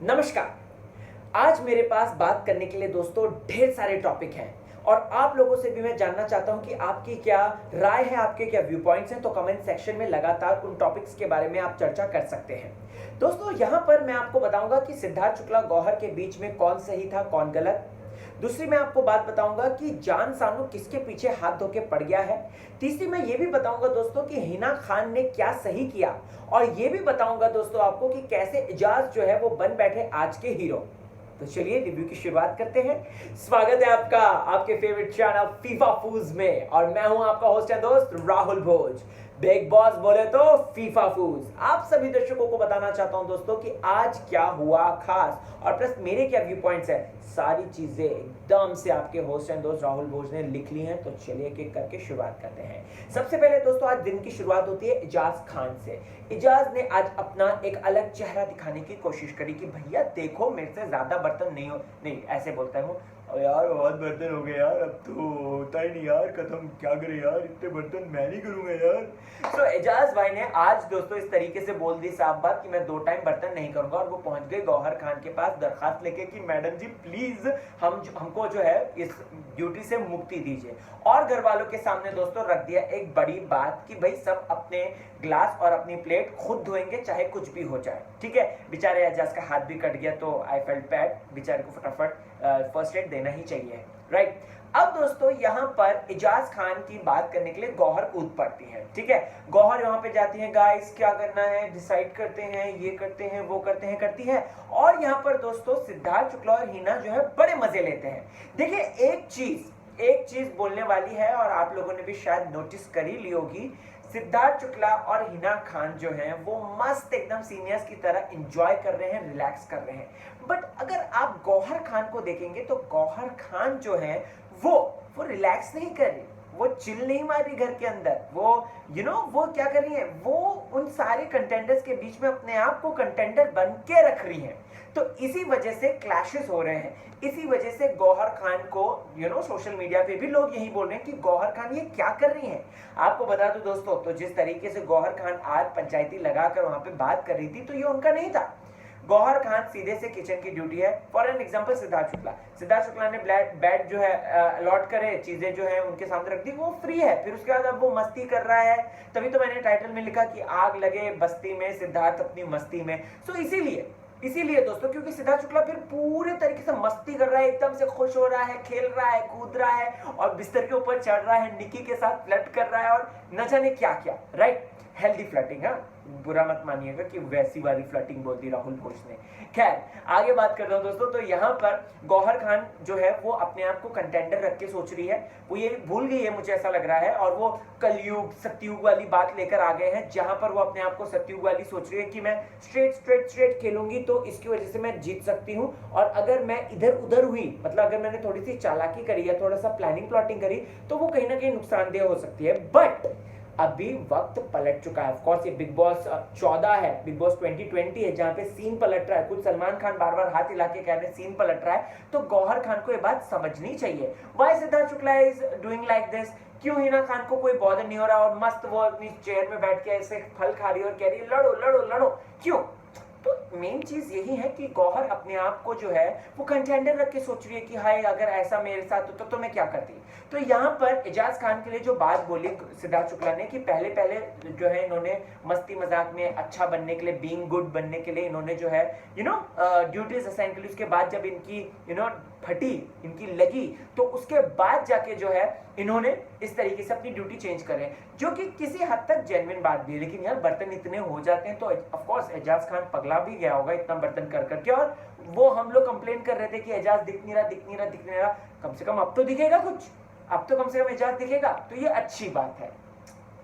नमस्कार। आज मेरे पास बात करने के लिए दोस्तों ढेर सारे टॉपिक हैं और आप लोगों से भी मैं जानना चाहता हूं कि आपकी क्या राय है, आपके क्या व्यू पॉइंट्स हैं। तो कमेंट सेक्शन में लगातार उन टॉपिक्स के बारे में आप चर्चा कर सकते हैं। दोस्तों यहां पर मैं आपको बताऊंगा कि सिद्धार्थ शुक्ला गौहर के बीच में कौन सही था कौन गलत। दूसरी मैं आपको बात बताऊंगा कि जान सानू किसके पीछे हाथ धो के पड़ गया है। तीसरी मैं ये भी बताऊंगा दोस्तों कि हिना खान ने क्या सही किया और ये भी बताऊंगा दोस्तों आपको कि कैसे इजाज जो है वो बन बैठे आज के हीरो। तो चलिए रिव्यू की शुरुआत करते हैं। स्वागत है आपका आपके फेवरेट चैनल फीफा फूज में और मैं हूं आपका होस्ट है दोस्त राहुल भोज। बिग बॉस बोले तो फीफा फूज। आप सभी दर्शकों को बताना चाहता हूं दोस्तों कि आज क्या हुआ खास और प्लस मेरे क्या व्यू पॉइंट्स है, सारी चीजें एकदम से आपके होस्ट एंड दोस्त राहुल भोज ने लिख ली हैं। तो चलिए एक एक करके शुरुआत करते हैं। सबसे पहले दोस्तों आज दिन की शुरुआत होती है इजाज खान से। इजाज ने आज अपना एक अलग चेहरा दिखाने की कोशिश करी कि भैया देखो मेरे से ज्यादा बर्तन नहीं ऐसे बोलता हूँ यार, बहुत बर्तन हो गए यार, अब तो होता ही नहीं यार, खत्म क्या करे यार, इतने बर्तन मैं नहीं करूंगा यार। तो एजाज भाई ने आज दोस्तों इस तरीके से बोल दी साफ बात कि मैं 2 टाइम बर्तन नहीं करूंगा और वो पहुंच गए गौहर खान के पास दरखास्त लेके कि मैडम जी प्लीज हमको जो है इस ड्यूटी से मुक्ति दीजिए। और घर वालों के सामने दोस्तों रख दिया एक बड़ी बात कि भाई सब अपने ग्लास और अपनी प्लेट खुद धोएंगे चाहे कुछ भी हो जाए। ठीक है, बेचारे एजाज का हाथ भी कट गया तो आई फेल्ट बैड, बेचारे को फटाफट फर्स्ट एड देना ही चाहिए, राइट। अब दोस्तों यहाँ पर इजाज खान की बात करने के लिए गौहर कूद पड़ती है। ठीक है, गौहर यहाँ पे जाती है, गाइस क्या करना है डिसाइड करते हैं, ये करते हैं वो करते हैं करती है। और यहाँ पर दोस्तों सिद्धार्थ शुक्ला और हिना जो है बड़े मजे लेते हैं। देखिए एक चीज बोलने वाली है और आप लोगों ने भी शायद नोटिस कर ही ली होगी, सिद्धार्थ शुक्ला और हिना खान जो हैं वो मस्त एकदम सीनियर्स की तरह एंजॉय कर रहे हैं, रिलैक्स कर रहे हैं। बट अगर आप गौहर खान को देखेंगे तो गौहर खान जो है वो रिलैक्स नहीं कर रही, वो चिल नहीं मार रही घर के अंदर, वो वो क्या कर रही है, वो उन सारे कंटेंडर्स के बीच में अपने आप को कंटेंडर बन के रख रही है। तो इसी वजह से क्लैशेस हो रहे हैं, इसी वजह से गौहर खान को सोशल मीडिया पे भी लोग यही बोल रहे हैं कि गौहर खान ये क्या कर रही हैं। आपको बता दूं दोस्तों, तो जिस तरीके से गौहर खान आज पंचायती लगाकर वहां पे बात कर रही थी तो ये उनका नहीं था। गौहर खान सीधे से किचन की ड्यूटी है। For an example Siddharth Shukla ने बेड जो है अलॉट करे, चीजें जो है उनके सामने रख दी, वो फ्री है। फिर उसके बाद अब वो मस्ती कर रहा है, तभी तो मैंने टाइटल में लिखा कि आग लगे बस्ती में सिद्धार्थ अपनी मस्ती में। सो इसीलिए दोस्तों, क्योंकि सिद्धार्थ शुक्ला फिर पूरे तरीके से मस्ती कर रहा है, एकदम से खुश हो रहा है, खेल रहा है, कूद रहा है और बिस्तर के ऊपर चढ़ रहा है, निकी के साथ फ्लर्ट कर रहा है और न जाने क्या क्या, राइट। हेल्दी फ्लर्टिंग, हाँ, बुरा मत मानिएगा कि वैसी वाली फ्लर्टिंग बोल दी राहुल घोष ने। खैर आगे बात करता हूं दोस्तों, तो यहाँ पर गौहर खान जो है वो अपने आप को कंटेंडर रख के सोच रही है, वो ये भूल गई है मुझे ऐसा लग रहा है, और वो कलयुग सत्युग वाली बात लेकर आ गए हैं, जहां पर वो अपने आप को सत्युग वाली सोच रही है कि मैं स्ट्रेट खेलूंगी तो इसकी वजह से मैं जीत सकती हूँ, और अगर मैं इधर उधर हुई, मतलब अगर मैंने थोड़ी सी चालाकी करी या थोड़ा सा प्लानिंग प्लॉटिंग करी तो वो कहीं ना कहीं नुकसानदेह हो सकती है। बट अभी वक्त पलट चुका है। ऑफ कोर्स ये बिग बॉस 14 है, बिग बॉस 2020 है, जहां पे सीन पलट रहा है। कुछ सलमान खान बार बार हाथ हिला के कह रहे हैं सीन पलट रहा है, तो गौहर खान को ये बात समझनी चाहिए। Why Siddharth Shukla is doing like this, क्यों हिना खान को कोई बॉदर नहीं हो रहा और मस्त वो अपनी चेयर में बैठ के ऐसे फल खा रही है और कह रही है लड़ो लड़ो लड़ो, क्यों? तो मेन चीज यही है कि गौहर अपने आप को जो है वो कंटेंडर रख के सोच रही है कि हाय अगर ऐसा मेरे साथ होता तो मैं क्या करती। तो यहाँ पर एजाज खान के लिए जो बात बोली सिद्धार्थ शुक्ला ने कि पहले जो है इन्होंने मस्ती मजाक में अच्छा बनने के लिए, बीइंग गुड बनने के लिए इन्होंने जो है ड्यूटीज असाइन कर ली। उसके बाद जब इनकी फटी, इनकी लगी, तो उसके बाद जाके जो है इन्होंने इस तरीके से अपनी ड्यूटी चेंज करे, जो कि किसी हद तक जेन्युइन बात भी है। लेकिन यार बर्तन इतने हो जाते हैं तो ऑफ कोर्स एजाज खान पगला भी गया होगा इतना बर्तन कर करके, और वो हम लोग कंप्लेन कर रहे थे कि एजाज दिख नहीं रहा, कम से कम अब तो दिखेगा कुछ, अब तो कम से कम एजाज दिखेगा, तो ये अच्छी बात है।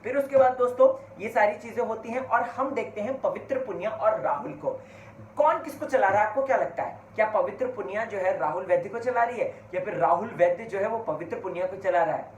फिर उसके बाद दोस्तों ये सारी चीजें होती हैं और हम देखते हैं पवित्र पुनिया और राहुल को। कौन किसको चला रहा है, आपको क्या लगता है? क्या पवित्र पुनिया जो है राहुल वैद्य को चला रही है या फिर राहुल वैद्य जो है वो पवित्र पुनिया को चला रहा है?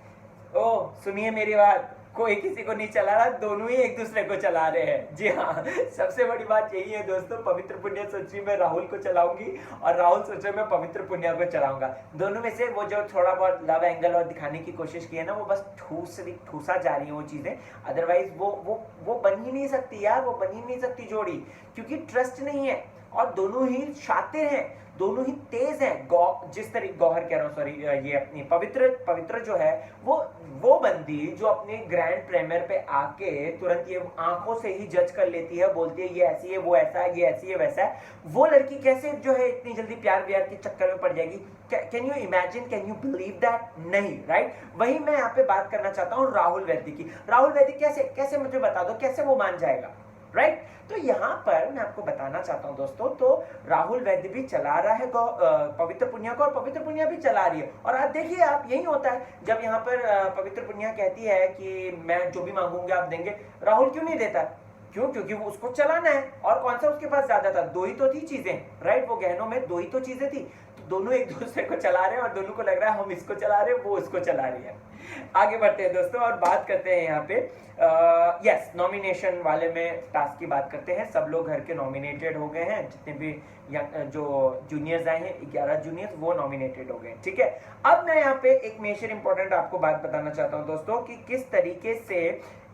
ओ सुनिए मेरी बात, कोई किसी को नहीं चला रहा, दोनों ही एक दूसरे को चला रहे हैं। जी हाँ, सबसे बड़ी बात यही है दोस्तों, पवित्र पुनिया सोच रही मैं राहुल को चलाऊंगी और राहुल सोच रहे मैं पवित्र पुनिया को चलाऊंगा। दोनों में से वो जो थोड़ा बहुत लव एंगल और दिखाने की कोशिश की है ना, वो बस ठूसा जा रही है वो चीजें। अदरवाइज वो बन ही नहीं सकती यार, वो बन ही नहीं सकती जोड़ी, क्योंकि ट्रस्ट नहीं है। और दोनों ही शातिर हैं, दोनों ही तेज हैं। जिस तरीके गौहर कह रहा हूँ, सॉरी, ये अपनी पवित्र जो है वो बंदी जो अपने ग्रैंड प्रीमियर पे आके तुरंत ये आंखों से ही जज कर लेती है, बोलती है ये ऐसी है, वो ऐसा है, ये ऐसी है, वैसा है। वो लड़की कैसे जो है इतनी जल्दी प्यार व्यार के चक्कर में पड़ जाएगी? Can you imagine, can you believe that? नहीं, राइट। वही मैं यहाँ पे बात करना चाहता हूँ राहुल वैद्य की। राहुल वैद्य कैसे मुझे बता दो, कैसे वो मान जाएगा, राइट? तो यहां पर मैं आपको बताना चाहता हूं दोस्तों, तो राहुल वैद्य भी चला रहा है पवित्र पुनिया को, और पवित्र पुनिया भी चला रही है। और आप देखिए, आप यही होता है जब यहां पर पवित्र पुनिया कहती है कि मैं जो भी मांगूंगी आप देंगे, राहुल क्यों नहीं देता? क्यों? क्योंकि वो उसको चलाना है। और कौन सा उसके पास ज्यादा था? दो ही तो थी चीजें, राइट? वो गहनों में दो ही तो चीजें थी, तो दोनों एक दूसरे को चला रहे हैं और दोनों को लग रहा है हम इसको चला रहे हैं, वो उसको चला रही है। आगे बढ़ते हैं दोस्तों और बात करते हैं यहाँ पे यस नॉमिनेशन वाले में टास्क की बात करते हैं। सब लोग घर के नॉमिनेटेड हो गए हैं, जितने भी जो जूनियर्स आए हैं 11 जूनियर्स वो नॉमिनेटेड हो गए, ठीक है। अब मैं यहाँ पे एक मेजर इंपॉर्टेंट आपको बात बताना चाहता हूँ दोस्तों कि किस तरीके से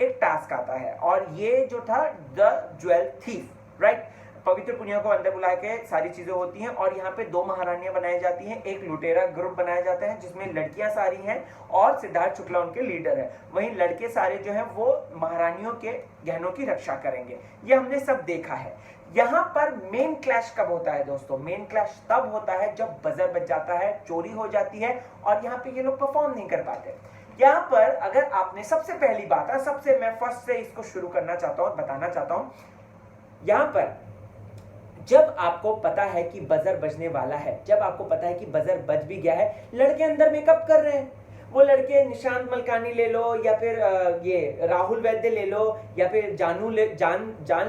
एक टास्क आता है, और ये जो था द ज्वेल थीफ, राइट? पवित्र पुनिया को अंदर बुला के सारी चीजें होती हैं और यहाँ पे दो महारानियां बनाई जाती हैं, एक लुटेरा ग्रुप बनाया जाता है जिसमें लड़कियां सारी हैं और सिद्धार्थ शुक्ला उनके लीडर है। वहीं लड़के सारे जो हैं वो महारानियों के गहनों की रक्षा करेंगे। ये हमने सब देखा है। यहाँ पर मेन क्लैश कब होता है दोस्तों? मेन क्लैश तब होता है जब बजर बज जाता है, चोरी हो जाती है और यहाँ पे ये लोग परफॉर्म नहीं कर पाते। यहाँ पर अगर आपने सबसे पहली बात है, सबसे मैं फर्स्ट से इसको शुरू करना चाहता हूँ और बताना चाहता हूँ, यहाँ पर जब आपको पता है कि बजर बजने वाला है, जब आपको पता है कि बजर बज भी गया है, लड़के अंदर मेकअप कर रहे हैं। वो लड़के निशांत मलकानी ले लो या फिर ये राहुल वैद्य ले लो या फिर जान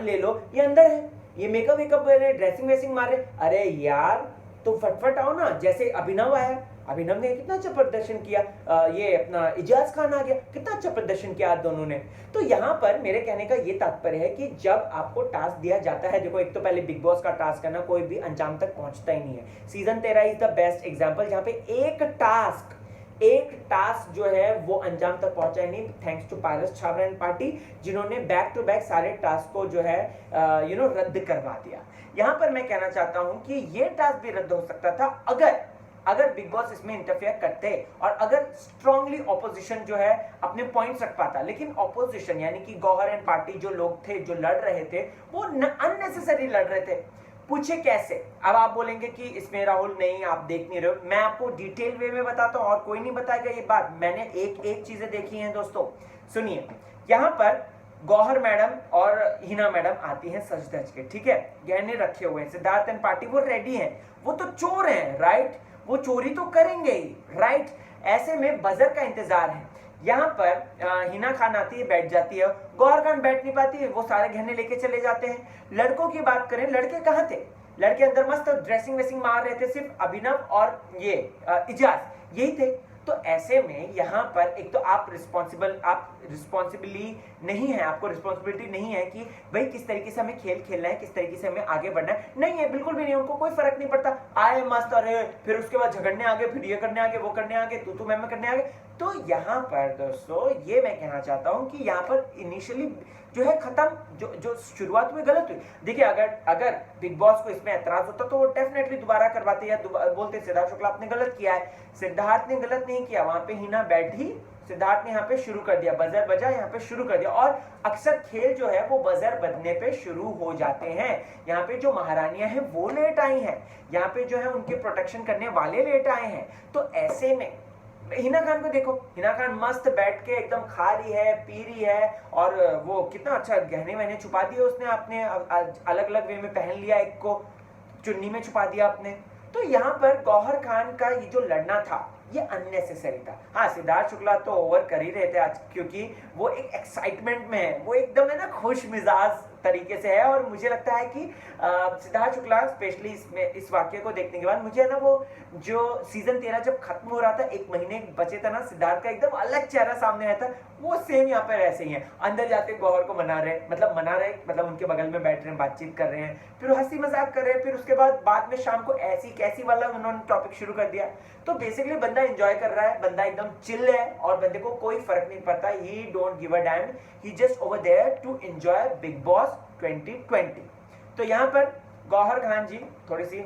ले लो, ये अंदर है, ये मेकअप वेकअप ड्रेसिंग वेसिंग मार रहे। अरे यार तो फटफट आओ ना। जैसे अभिनव आया, अभिनव ने कितना अच्छा प्रदर्शन किया, ये अपना इजाज खान आ गया, कितना अच्छा प्रदर्शन किया दोनों ने। तो यहाँ पर मेरे कहने का ये तात्पर्य है कि जब आपको टास्क दिया जाता है, देखो एक तो पहले बिग बॉस का टास्क करना कोई भी अंजाम तक पहुंचता ही नहीं है। Season 13 is the best example जहां पे एक टास्क जो है वो अंजाम तक पहुंचा ही नहीं, thanks to Paras Chhabra and party, जिन्होंने बैक टू बैक सारे टास्क को जो है रद्द करवा दिया। यहां पर मैं कहना चाहता हूं कि ये टास्क भी रद्द हो सकता था अगर बिग बॉस इसमें इंटरफेयर करते और अगर स्ट्रांगली ऑपोजिशन जो है अपने पॉइंट्स रख पाता। लेकिन ऑपोजिशन यानी कि गौहर एंड पार्टी जो लोग थे जो लड़ रहे थे वो अननेसेसरी लड़ रहे थे। पूछे कैसे? अब आप बोलेंगे कि इसमें राहुल नहीं, आप देख नहीं रहे हो। मैं आपको डिटेल वे में बताता हूं और कोई नहीं बताएगा ये बात। मैंने एक चीजें देखी हैं दोस्तों, सुनिए। यहां पर गौहर मैडम और हिना मैडम आती हैं सज धज के, ठीक है, गहने रखे हुए हैं। सिद्धार्थ एंड पार्टी वो रेडी हैं, वो तो चोर हैं, राइट? वो चोरी तो करेंगे ही, राइट? ऐसे में बजर का इंतजार है। यहाँ पर हिना खान आती है, बैठ जाती है, गौहर खान बैठ नहीं पाती है, वो सारे गहने लेके चले जाते हैं। लड़कों की बात करें, लड़के कहाँ थे? लड़के अंदर मस्त ड्रेसिंग वेसिंग मार रहे थे, सिर्फ अभिनव और ये इजाज यही थे। तो ऐसे में यहाँ पर एक तो आप रिस्पॉन्सिबिलिटी नहीं है, आपको रिस्पॉन्सिबिलिटी नहीं है कि भाई किस तरीके से हमें खेल खेलना है, किस तरीके से हमें आगे बढ़ना है। नहीं है, बिल्कुल भी नहीं, उनको कोई फर्क नहीं पड़ता। आए मस्त, अरे फिर उसके बाद झगड़ने आगे, फिर ये करने आगे, वो करने आगे, तू मैं करने आगे। तो यहाँ पर दोस्तों ये मैं कहना चाहता हूँ कि यहाँ पर इनिशियली जो है खत्म, जो शुरुआत में गलत हुई। देखिए अगर बिग बॉस को इसमें एतराज होता तो वो डेफिनेटली दोबारा करवाते या बोलते सिद्धार्थ शुक्ला आपने गलत किया है। सिद्धार्थ ने गलत नहीं किया, वहां पे हिना बैठी, सिद्धार्थ ने यहाँ पे शुरू कर दिया, बजर बजा, यहाँ पे शुरू कर दिया। और अक्सर खेल जो है वो बजर बजने पे शुरू हो जाते हैं। यहाँ पे जो महारानियां हैं वो लेट आई हैं, यहाँ पे जो है उनके प्रोटेक्शन करने वाले लेट आए हैं। तो ऐसे में हिना खान को देखो, हिना खान मस्त बैठ के एकदम खा रही है, पी रही है, और वो कितना अच्छा गहने वहने छुपा दिए उसने, अपने अलग अलग वे में पहन लिया, एक को चुन्नी में छुपा दिया अपने। तो यहाँ पर गौहर खान का ये जो लड़ना था ये अननेसेसरी था। हाँ, सिद्धार्थ शुक्ला तो ओवर कर ही रहे थे आज, क्योंकि वो एक एक्साइटमेंट में है, वो एकदम है ना खुश मिजाज तरीके से है। और मुझे लगता है कि सिद्धार्थ शुक्ला स्पेशली इसमें इस वाक्य को देखने के बाद मुझे है ना वो जो सीजन 13 जब खत्म हो रहा था, एक महीने बचे था ना, सिद्धार्थ का एकदम अलग चेहरा सामने आया था, वो सेम यहाँ पर ऐसे ही है। अंदर जाते गौहर को मना रहे मतलब उनके बगल में बैठ रहे हैं, बातचीत कर रहे हैं, फिर हंसी मजाक कर रहे हैं, फिर उसके बाद में शाम को ऐसी कैसी वाला उन्होंने टॉपिक शुरू कर दिया। तो बेसिकली बंदा एंजॉय कर रहा है, बंदा एकदम चिल है और बंदे को कोई फर्क नहीं पड़ता। He don't give a damn, he just over there to enjoy Bigg Boss 2020। तो यहाँ पर गौहर खान जी थोड़ी सी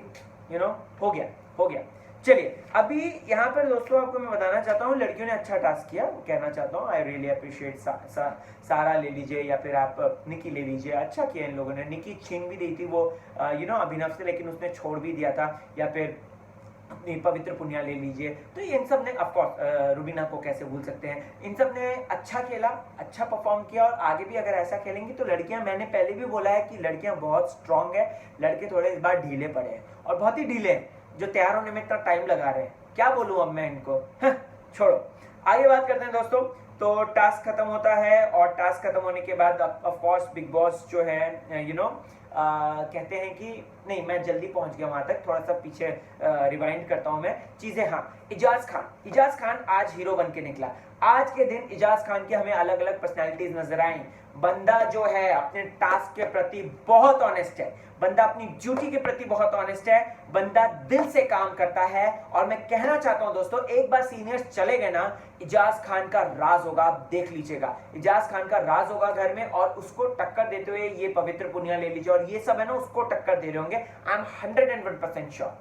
हो गया। चलिए अभी यहाँ पर दोस्तों आपको मैं बताना चाहता हूँ, लड़कियों ने अच्छा टास्क किया, कहना चाहता हूँ आई रियली अप्रिशिएट। सारा ले लीजिए या फिर आप निकी ले लीजिए, अच्छा किया इन लोगों ने। निकी छीन भी दी थी वो अभिनव से, लेकिन उसने छोड़ भी दिया था। या फिर अपनी पवित्र पुनिया ले लीजिए, तो इन सब ने ऑफकोर्स रुबीना को कैसे भूल सकते हैं, इन सब ने अच्छा खेला, अच्छा परफॉर्म किया। और आगे भी अगर ऐसा खेलेंगी तो लड़कियां, मैंने पहले भी बोला है कि लड़कियां बहुत स्ट्रांग है, लड़के थोड़े इस बार ढीले पड़े हैं और बहुत ही ढीले हैं, जो तैयार होने में इतना टाइम लगा रहे हैं। क्या बोलूं अब मैं इनको, छोड़ो। आगे बात करते हैं दोस्तों। तो टास्क खत्म होता है और टास्क खत्म होने के बाद ऑफ कोर्स बिग बॉस जो है कहते हैं कि नहीं, मैं जल्दी पहुंच गया वहां तक, थोड़ा सा पीछे रिवाइंड करता हूं मैं चीजें। हाँ, इजाज खान आज हीरो बन के निकला। आज के दिन इजाज खान की हमें अलग अलग पर्सनैलिटीज नजर आई। बंदा जो है अपने टास्क के प्रति बहुत ऑनेस्ट है, बंदा अपनी ड्यूटी के प्रति बहुत ऑनेस्ट है, बंदा दिल से काम करता है। और मैं कहना चाहता हूं दोस्तों, एक बार सीनियर्स चले गए ना, इजाज खान का राज होगा, आप देख लीजिएगा, इजाज खान का राज होगा घर में। और उसको टक्कर देते हुए ये पवित्र पुनिया ले लीजिए और ये सब है ना, उसको टक्कर दे रहे होंगे, आई एम 101% श्योर।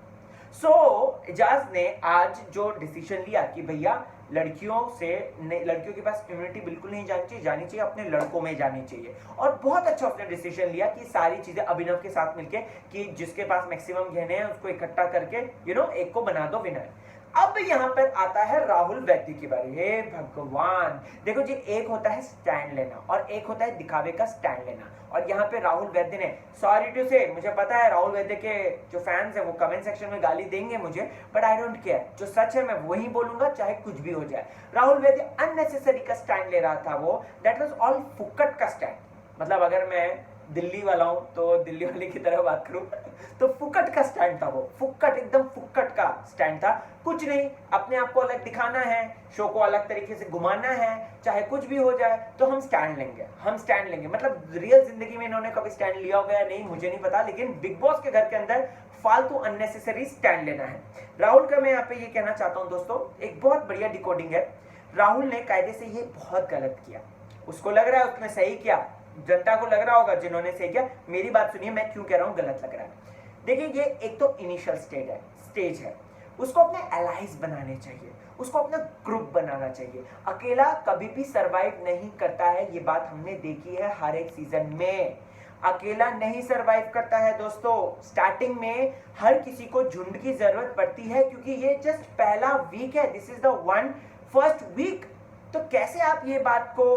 सो इजाज ने आज जो डिसीजन लिया कि भैया लड़कियों के पास इम्यूनिटी बिल्कुल नहीं जानी चाहिए, अपने लड़कों में जानी चाहिए। और बहुत अच्छा उसने डिसीजन लिया कि सारी चीजें अभिनव के साथ मिलके, कि जिसके पास मैक्सिमम गहने हैं उसको इकट्ठा करके एक को बना दो विनर। अब यहां पर आता है राहुल वैद्य की बारी। हे भगवान, देखो जी, एक होता है स्टैंड लेना और एक होता है दिखावे का स्टैंड लेना। और यहाँ पे राहुल वैद्य ने, सॉरी टू से, मुझे पता है राहुल वैद्य के जो फैंस हैं वो कमेंट सेक्शन में गाली देंगे मुझे, बट आई डोंट केयर, जो सच है मैं वही बोलूंगा चाहे कुछ भी हो जाए। राहुल वैद्य अननेसेसरी का स्टैंड ले रहा था वो, दैट वाज ऑल फुक्कट का स्टैंड। मतलब अगर मैं दिल्ली वाला हूं तो दिल्ली वाले की तरह बात करूं तो फुक्कट का स्टैंड था वो, फुक्कट, एकदम फुक्कट का स्टैंड था। कुछ नहीं, अपने आप को अलग दिखाना है, शो को अलग तरीके से घुमाना है, चाहे कुछ भी हो जाए तो हम स्टैंड लेंगे। मतलब रियल जिंदगी में इन्होंने कभी स्टैंड लिया होगा या नहीं मुझे नहीं पता, लेकिन बिग बॉस के घर के अंदर फालतू अननेसेसरी स्टैंड लेना है। राहुल का मैं यहाँ पे ये कहना चाहता हूँ दोस्तों, एक बहुत बढ़िया डिकोडिंग है। राहुल ने कायदे से ये बहुत गलत किया, उसको लग रहा है उसने सही किया, जनता को लग रहा होगा जिन्होंने सही किया। मेरी बात सुनिए, मैं क्यों कह रहा हूं गलत लग रहा है। देखिए, ये एक तो इनिशियल स्टेज है, उसको अपने एलाइज बनाने चाहिए, उसको अपना ग्रुप बनाना चाहिए। अकेला कभी भी सरवाइव नहीं करता है, ये बात हमने देखी है हर एक सीजन में। अकेला नहीं सरवाइव करता है दोस्तों। स्टार्टिंग में हर किसी को झुंड की जरूरत पड़ती है, क्योंकि ये जस्ट पहला वीक है, this is the first week. तो कैसे आप ये बात को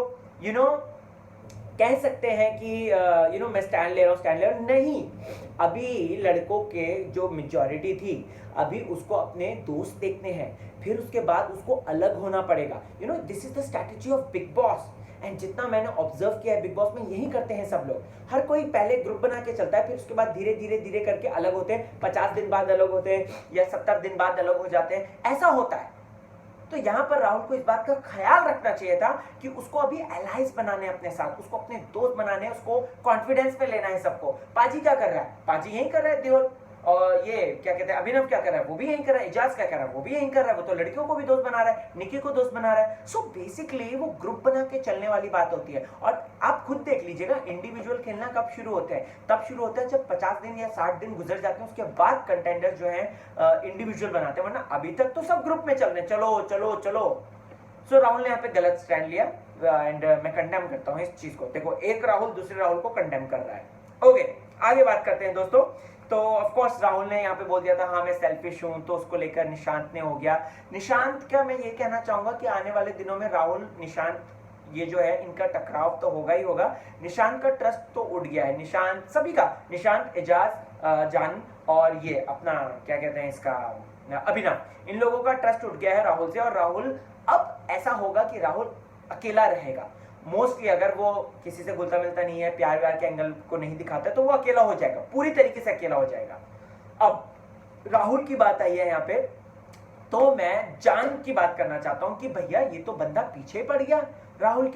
कह सकते हैं कि मैं स्टैंड ले रहा हूं, नहीं। अभी लड़कों के जो मेजॉरिटी थी, अभी उसको अपने दोस्त देखने हैं, फिर उसके बाद उसको अलग होना पड़ेगा। This is the strategy of big boss. And जितना मैंने ऑब्जर्व किया है बिग बॉस में, यही करते हैं सब लोग। हर कोई पहले ग्रुप बना के चलता है, फिर उसके बाद धीरे धीरे करके अलग होते हैं। 50 दिन बाद अलग होते हैं या 70 दिन बाद अलग हो जाते हैं, ऐसा होता है। तो यहां पर राहुल को इस बात का ख्याल रखना चाहिए था कि उसको अभी एलाइज बनाने अपने साथ, उसको अपने दोस्त बनाने, उसको कॉन्फिडेंस पे लेना है सबको। पाजी क्या कर रहा है? पाजी यही कर रहा है देवर, और ये क्या कहते हैं अभिनव क्या कर रहा है? वो भी यही कर रहा है। इजाज क्या कर रहा है? वो भी यही कर रहा है। वो तो लड़कियों को भी दोस्त बना रहा है, निकी को दोस्त बना रहा है। सो बेसिकली वो ग्रुप बना के चलने वाली बात होती है। और आप खुद देख लीजिएगा, इंडिविजुअल खेलना कब शुरू होता है? तब शुरू होता है जब 50 दिन या 60 दिन गुजर जाते हैं, उसके बाद कंटेंडर जो है इंडिविजुअल बनाते हैं, वरना अभी तक तो सब ग्रुप में चल रहे, चलो। सो राहुल ने यहाँ पे गलत स्टैंड लिया एंड मैं कंडेम करता हूँ इस चीज को। देखो, एक राहुल दूसरे राहुल को कंडेम कर रहा है। ओके, आगे बात करते हैं दोस्तों। तो ऑफ कोर्स राहुल ने यहाँ पे बोल दिया था हाँ मैं सेल्फिश हूँ, तो उसको लेकर निशांत ने हो गया। निशांत का मैं ये कहना चाहूंगा कि आने वाले दिनों में राहुल निशांत ये जो है इनका टकराव तो होगा ही होगा। निशांत का ट्रस्ट तो उठ गया है, निशांत सभी का, निशांत, एजाज, जान और ये अपना क्या कहते हैं इसका अभिनव, इन लोगों का ट्रस्ट उठ गया है राहुल से। और राहुल अब ऐसा होगा कि राहुल अकेला रहेगा मोस्टली। अगर वो किसी से घुलता मिलता नहीं है, प्यार व्यार के एंगल को नहीं दिखाता, तो वो अकेला हो जाएगा, पूरी तरीके से अकेला हो जाएगा। अब राहुल की बात आई है यहाँ पे, तो मैं जान की बात करना चाहता हूं कि भैया ये तो बंदा पीछे पड़ गया राहुल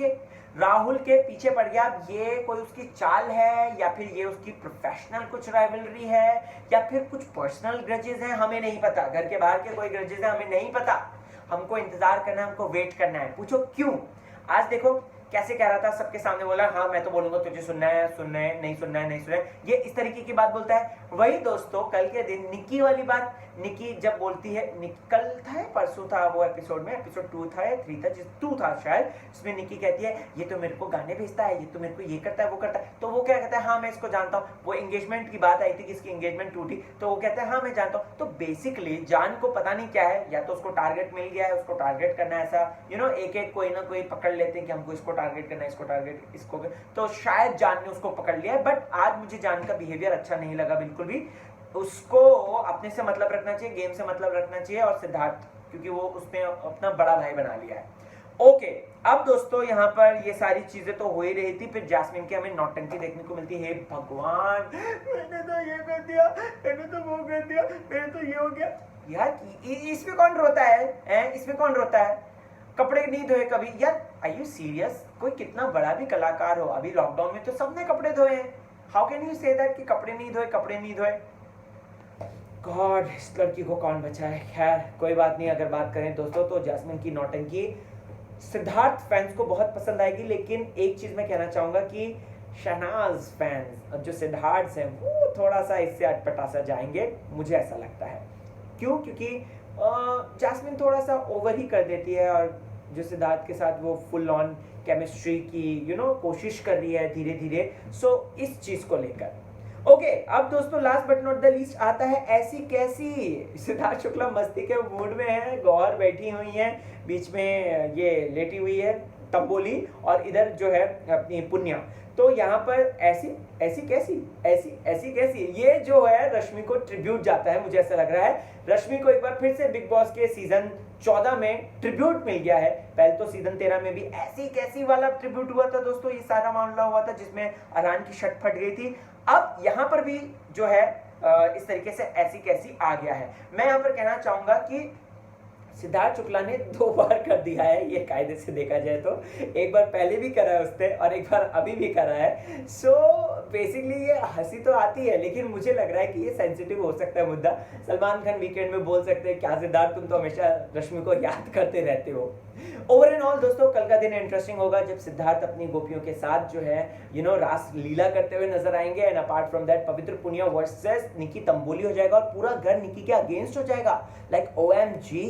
के पीछे पड़ गया। ये कोई उसकी चाल है या फिर ये उसकी प्रोफेशनल कुछ राइवलरी है या फिर कुछ पर्सनल ग्रजेस हैं, हमें नहीं पता। घर के बाहर के कोई ग्रजेस हैं, हमें नहीं पता। हमको इंतजार करना है, हमको वेट करना है। पूछो क्यों? आज देखो कैसे कह रहा था, सबके सामने बोला हाँ मैं तो बोलूंगा तुझे सुनना है, सुनना है, नहीं सुनना है, नहीं सुनना है, ये इस तरीके की बात बोलता है। वही दोस्तों कल के दिन निक्की वाली बात, निक्की जब बोलती है, कल था परसों था वो एपिसोड में, एपिसोड 2 था या 3 था, 2 था शायद, इसमें निक्की कहती है ये तो मेरे को गाने भेजता है, ये तो मेरे को ये करता है, वो करता है। तो वो क्या कहता है, हाँ मैं इसको जानता हूँ, वो एंगेजमेंट की बात आई थी कि इसकी एंगेजमेंट टूटी, तो वो कहता है हाँ मैं जानता हूँ। तो बेसिकली जान को पता नहीं क्या है, या तो उसको टारगेट मिल गया है, उसको टारगेट करना है, ऐसा एक एक कोई ना कोई पकड़ लेते हैं कि हमको इसको टारगेट करना है, इसको टारगेट इसको, तो शायद जान ने उसको पकड़ लिया है। बट आज मुझे जान का बिहेवियर अच्छा नहीं लगा बिल्कुल भी। उसको अपने से मतलब रखना चाहिए, गेम से मतलब रखना चाहिए, और सिद्धार्थ क्योंकि वो उसने अपना बड़ा भाई बना लिया है। ओके, अब दोस्तों यहाँ पर ये सारी चीजें तो हो ही रही थी, फिर जैस्मिन की हमें नौटंकी देखने को मिलती है। भगवान, मैंने तो ये कर दिया, मैंने तो वो कर दिया, मेरे तो ये हो गया। यार इसमें कौन रोता है? इसमें कौन रोता है? कपड़े नहीं धोए कभी? यार आर यू सीरियस? कोई कितना बड़ा भी कलाकार हो, अभी लॉकडाउन में तो सबने कपड़े धोए हैं। How can you say that कि कपड़े नहीं धोए, कपड़े नहीं धोए? गॉड, इस लड़की को कौन बचाए। खैर कोई बात नहीं। अगर बात करें दोस्तों तो जैस्मिन की नौटंकी सिद्धार्थ फैंस को बहुत पसंद आएगी, लेकिन एक चीज मैं कहना चाहूंगा कि शहनाज फैंस जो सिद्धार्थ हैं वो थोड़ा सा इससे अटपटा सा जाएंगे, मुझे ऐसा लगता है। क्यों? क्योंकि जैस्मिन थोड़ा सा ओवर ही कर देती है, और जो सिद्धार्थ के साथ वो फुल ऑन केमिस्ट्री की कोशिश कर रही है धीरे धीरे, सो इस चीज को लेकर। ओके, अब दोस्तों last but not the least आता है ऐसी कैसी। सिद्धार्थ शुक्ला मस्ती के मूड में है, गौर बैठी हुई है, बीच में ये लेटी हुई है तंबोली, और इधर जो है अपनी पुण्या। तो यहाँ पर ऐसी ऐसी कैसी ये जो है रश्मि को ट्रिब्यूट जाता है, मुझे ऐसा लग रहा है। रश्मि को एक बार फिर से बिग बॉस के सीजन 14 में ट्रिब्यूट मिल गया है। पहले तो सीजन 13 में भी ऐसी कैसी वाला ट्रिब्यूट हुआ था दोस्तों, ये सारा मामला हुआ था जिसमें अरहान की शर्ट फट गई थी। अब यहाँ पर भी जो है इस तरीके से ऐसी कैसी आ गया है। मैं यहाँ पर कहना चाहूंगा कि सिद्धार्थ शुक्ला ने 2 बार कर दिया है ये, कायदे से देखा जाए तो। एक बार पहले भी करा है उसने, और एक बार अभी भी करा है। सो बेसिकली ये हंसी तो आती है, लेकिन मुझे लग रहा है कि ये सेंसिटिव हो सकता है मुद्दा। सलमान खान वीकेंड में बोल सकते हैं क्या सिद्धार्थ तुम तो हमेशा रश्मि को याद करते रहते हो। ओवर एंड ऑल दोस्तों कल का दिन इंटरेस्टिंग होगा जब सिद्धार्थ अपनी गोपियों के साथ जो है रास लीला करते हुए नजर आएंगे। एंड अपार्ट फ्रॉम दैट पवित्र पुनिया वर्सेस निकी तंबोली हो जाएगा, और पूरा घर निकी के अगेंस्ट हो जाएगा। Like OMG,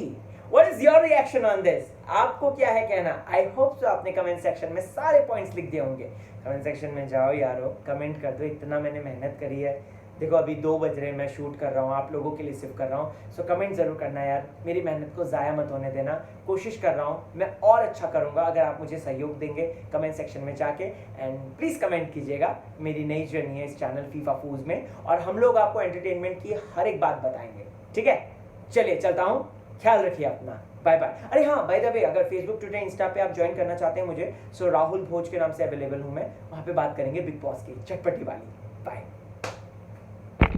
What is your reaction on this? आपको क्या है कहना? I hope so आपने कमेंट सेक्शन में सारे पॉइंट्स लिख दिए होंगे। कमेंट सेक्शन में जाओ यारो, कमेंट कर दो। इतना मैंने मेहनत करी है, देखो अभी 2 बज रहे हैं, मैं शूट कर रहा हूँ, आप लोगों के लिए सिर्फ कर रहा हूँ। सो कमेंट जरूर करना यार, मेरी मेहनत को ज़ाया मत होने देना। कोशिश कर रहा हूँ, मैं और अच्छा करूँगा अगर आप मुझे सहयोग देंगे कमेंट सेक्शन में जाके। एंड प्लीज़ कमेंट कीजिएगा। मेरी नई जर्नी है इस चैनल फीफा फूज में, और हम लोग आपको एंटरटेनमेंट की हर एक बात बताएंगे, ठीक है? चलिए चलता हूँ, ख्याल रखिए अपना, बाय बाय। अरे हाँ, बाय द वे, अगर फेसबुक, ट्विटर, इंस्टा पे आप ज्वाइन करना चाहते हैं मुझे, सो राहुल भोज के नाम से अवेलेबल हूँ मैं, वहाँ पे बात करेंगे बिग बॉस की चटपटी वाली। बाय।